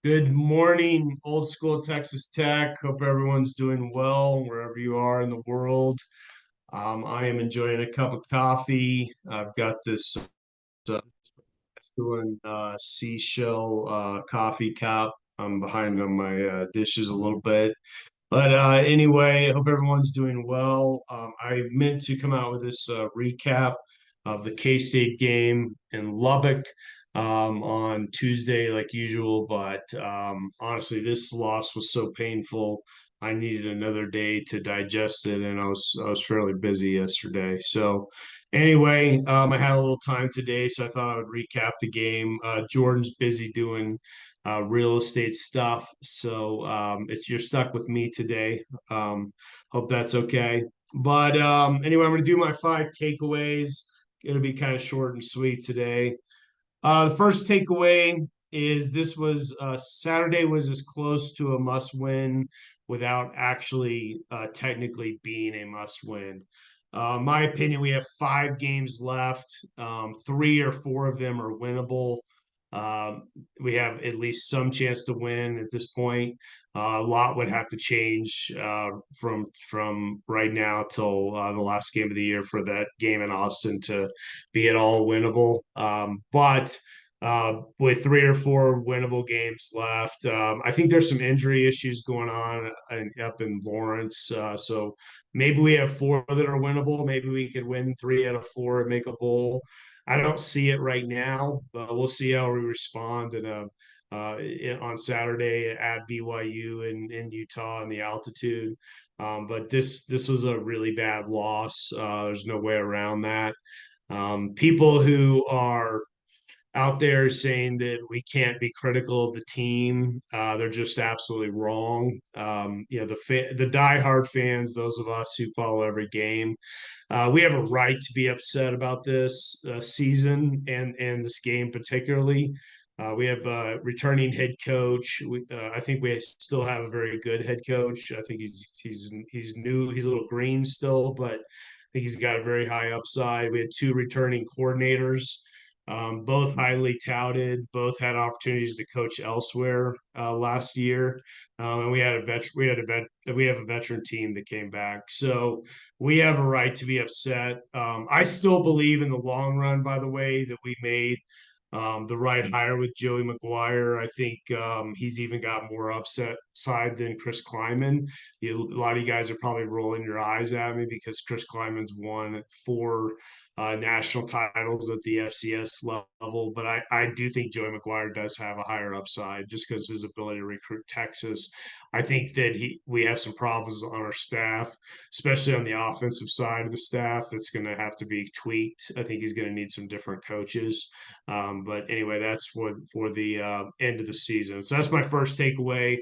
Good morning, old school Texas Tech. Hope everyone's doing well wherever you are in the world. I am enjoying a cup of coffee. I've got this doing seashell coffee cup. I'm behind on my dishes a little bit. But anyway, I hope everyone's doing well. I meant to come out with this recap of the K-State game in Lubbock on Tuesday, like usual. But honestly, this loss was so painful. I needed another day to digest it, and I was fairly busy yesterday. So anyway, I had a little time today, so I thought I would recap the game. Jordan's busy doing real estate stuff. So it's you're stuck with me today. Hope that's okay. But anyway, I'm going to do my five takeaways. It'll be kind of short and sweet today. The first takeaway is this was Saturday was as close to a must win without actually technically being a must win. My opinion, we have 5 games left. Three or four of them are winnable. Um, we have at least some chance to win at this point. A lot would have to change from right now till the last game of the year for that game in Austin to be at all winnable. But with three or four winnable games left, I think there's some injury issues going on up in Lawrence. So maybe we have four that are winnable. Maybe we could win 3 out of 4 and make a bowl. I don't see it right now, but we'll see how we respond on Saturday at BYU in Utah and the altitude. But this was a really bad loss. There's no way around that. People who are out there saying that we can't be critical of the team, they're just absolutely wrong. The diehard fans, those of us who follow every game, we have a right to be upset about this season and this game particularly. We have a returning head coach. I think we still have a very good head coach. I think he's new. He's a little green still, but I think he's got a very high upside. We had 2 returning coordinators, both highly touted. Both had opportunities to coach elsewhere last year, and we had a vet. We have a veteran team that came back. So we have a right to be upset. I still believe in the long run, by the way, that we made the right hire with Joey McGuire. I think he's even got more upset side than Chris Kleiman. A lot of you guys are probably rolling your eyes at me because Chris Kleiman's won 4 national titles at the FCS level, but I do think Joey McGuire does have a higher upside just because of his ability to recruit Texas. I think that we have some problems on our staff, especially on the offensive side of the staff. That's going to have to be tweaked. I think he's going to need some different coaches. But anyway, that's for the end of the season. So that's my first takeaway.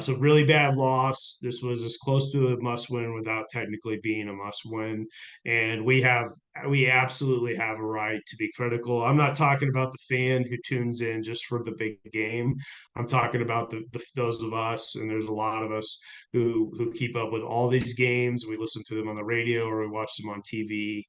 So really bad loss. This was as close to a must win without technically being a must win, and we absolutely have a right to be critical. I'm not talking about the fan who tunes in just for the big game. I'm talking about those of us, and there's a lot of us who keep up with all these games. We listen to them on the radio or we watch them on TV.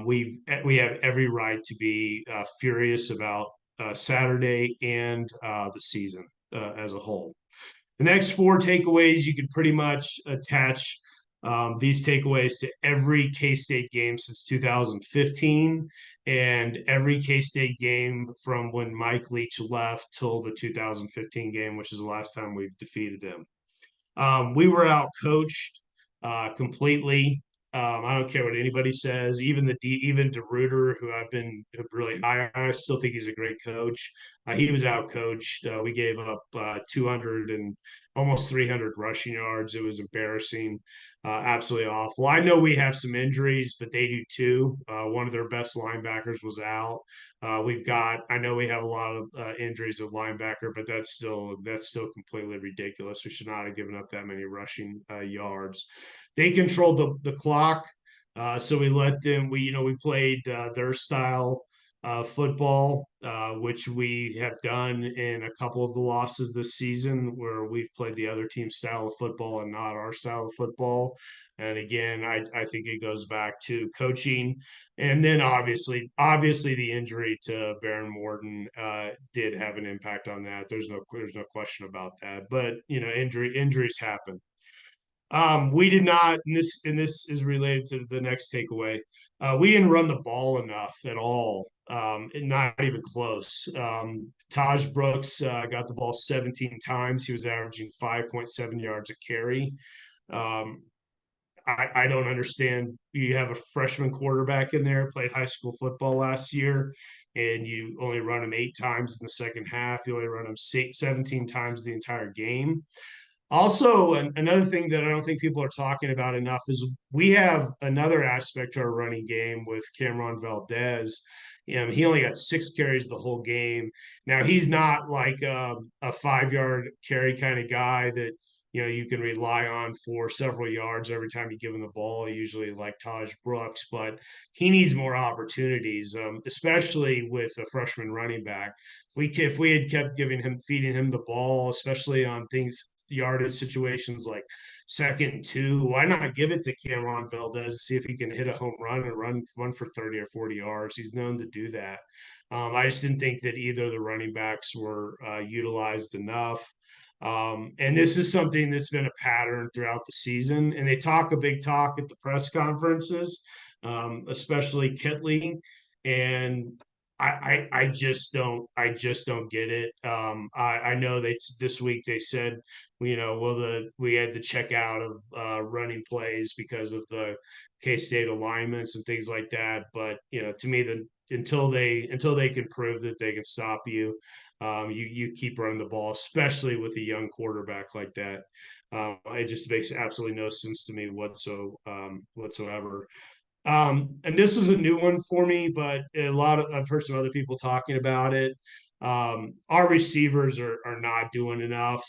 We have every right to be furious about Saturday and the season as a whole. The next 4 takeaways you could pretty much attach these takeaways to every K-State game since 2015 and every K-State game from when Mike Leach left till the 2015 game, which is the last time we've defeated them. We were out coached completely. I don't care what anybody says. Even DeRuiter, who I've been really high on, I still think he's a great coach. He was out coached. We gave up 200 and almost 300 rushing yards. It was embarrassing, absolutely awful. I know we have some injuries, but they do too. One of their best linebackers was out. I know we have a lot of injuries at linebacker, but that's still completely ridiculous. We should not have given up that many rushing yards. They controlled the clock, so we let them. We played their style football, which we have done in a couple of the losses this season, where we've played the other team's style of football and not our style of football. And again, I think it goes back to coaching, and then obviously the injury to Baron Morton did have an impact on that. There's no question about that. But injuries happen. We did not, and this is related to the next takeaway. We didn't run the ball enough at all, and not even close. Taj Brooks got the ball 17 times. He was averaging 5.7 yards a carry. Um, I don't understand. You have a freshman quarterback in there, played high school football last year, and you only run him 8 times in the second half. You only run him 17 times the entire game. Also, another thing that I don't think people are talking about enough is we have another aspect to our running game with Cameron Valdez. He only got 6 carries the whole game. Now he's not like a 5 yard carry kind of guy that you can rely on for several yards every time you give him the ball. Usually like Taj Brooks, but he needs more opportunities, especially with a freshman running back. If we had kept feeding him the ball, especially on things yardage situations like 2nd and 2, why not give it to Cameron Valdez, see if he can hit a home run and run for 30 or 40 yards? He's known to do that. I just didn't think that either of the running backs were utilized enough. And this is something that's been a pattern throughout the season. And they talk a big talk at the press conferences, especially Kitley. And I just don't get it. I know they this week they said, we had to check out of running plays because of the K-State alignments and things like that. But to me, until they can prove that they can stop you, you keep running the ball, especially with a young quarterback like that. It just makes absolutely no sense to me whatsoever. And this is a new one for me, but I've heard some other people talking about it. Our receivers are not doing enough.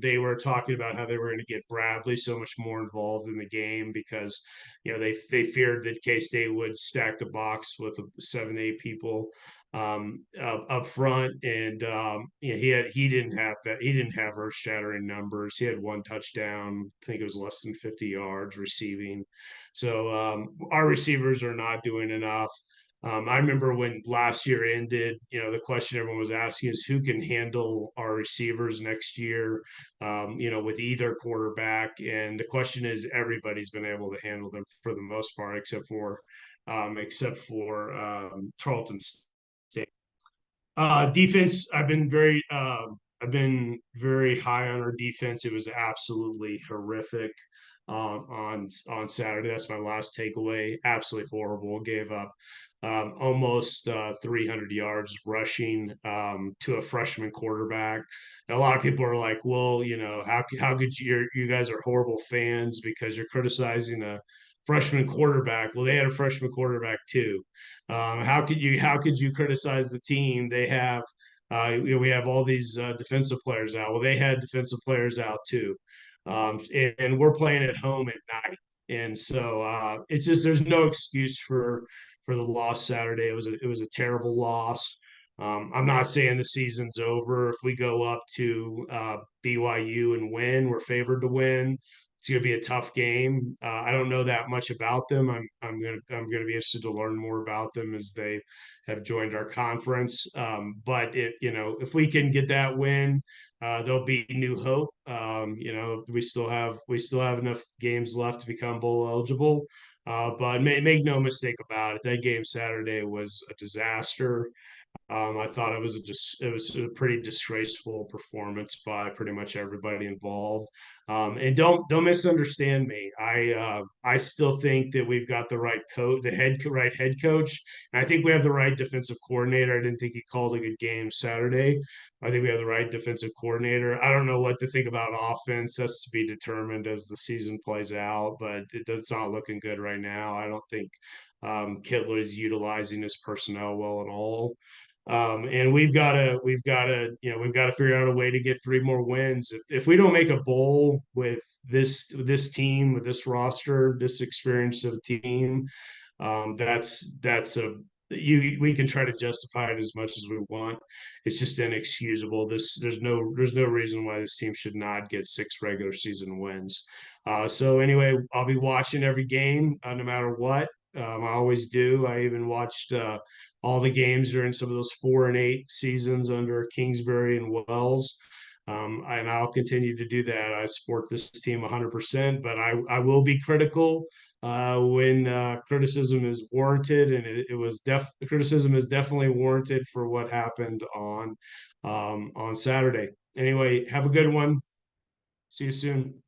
They were talking about how they were going to get Bradley so much more involved in the game because they feared that K State would stack the box with 7 8 people up front, and he didn't have earth shattering numbers. He had 1 touchdown. I think it was less than 50 yards receiving. So our receivers are not doing enough. I remember when last year ended, the question everyone was asking is who can handle our receivers next year, with either quarterback. And the question is everybody's been able to handle them for the most part, except for Tarleton State. Defense, I've been very high on our defense. It was absolutely horrific on Saturday. That's my last takeaway. Absolutely horrible. Gave up almost 300 yards rushing to a freshman quarterback. And a lot of people are like, "Well, how could you guys are horrible fans because you're criticizing a freshman quarterback?" Well, they had a freshman quarterback too. How could you criticize the team? We have all these defensive players out. Well, they had defensive players out too, and we're playing at home at night, and so it's just there's no excuse for the loss Saturday. It was a terrible loss. I'm not saying the season's over. If we go up to BYU and win, we're favored to win. It's going to be a tough game. I don't know that much about them. I'm gonna be interested to learn more about them as they have joined our conference. But if we can get that win, there'll be new hope. We still have enough games left to become bowl eligible. But make no mistake about it, that game Saturday was a disaster. I thought it was a pretty disgraceful performance by pretty much everybody involved. And don't misunderstand me. I still think that we've got the right coach, right head coach. And I think we have the right defensive coordinator. I didn't think he called a good game Saturday. I think we have the right defensive coordinator. I don't know what to think about offense. That's to be determined as the season plays out, but it's not looking good right now. I don't think Kittler is utilizing his personnel well at all. And we've got to figure out a way to get 3 more wins. If we don't make a bowl with this team, with this roster, this experience of team, that's a we can try to justify it as much as we want. It's just inexcusable. There's no reason why this team should not get 6 regular season wins. So anyway, I'll be watching every game, no matter what. I always do. I even watched all the games during some of those 4-8 seasons under Kingsbury and Wells. And I'll continue to do that. I support this team 100%, but I will be critical when criticism is warranted, and criticism is definitely warranted for what happened on Saturday. Anyway, have a good one. See you soon.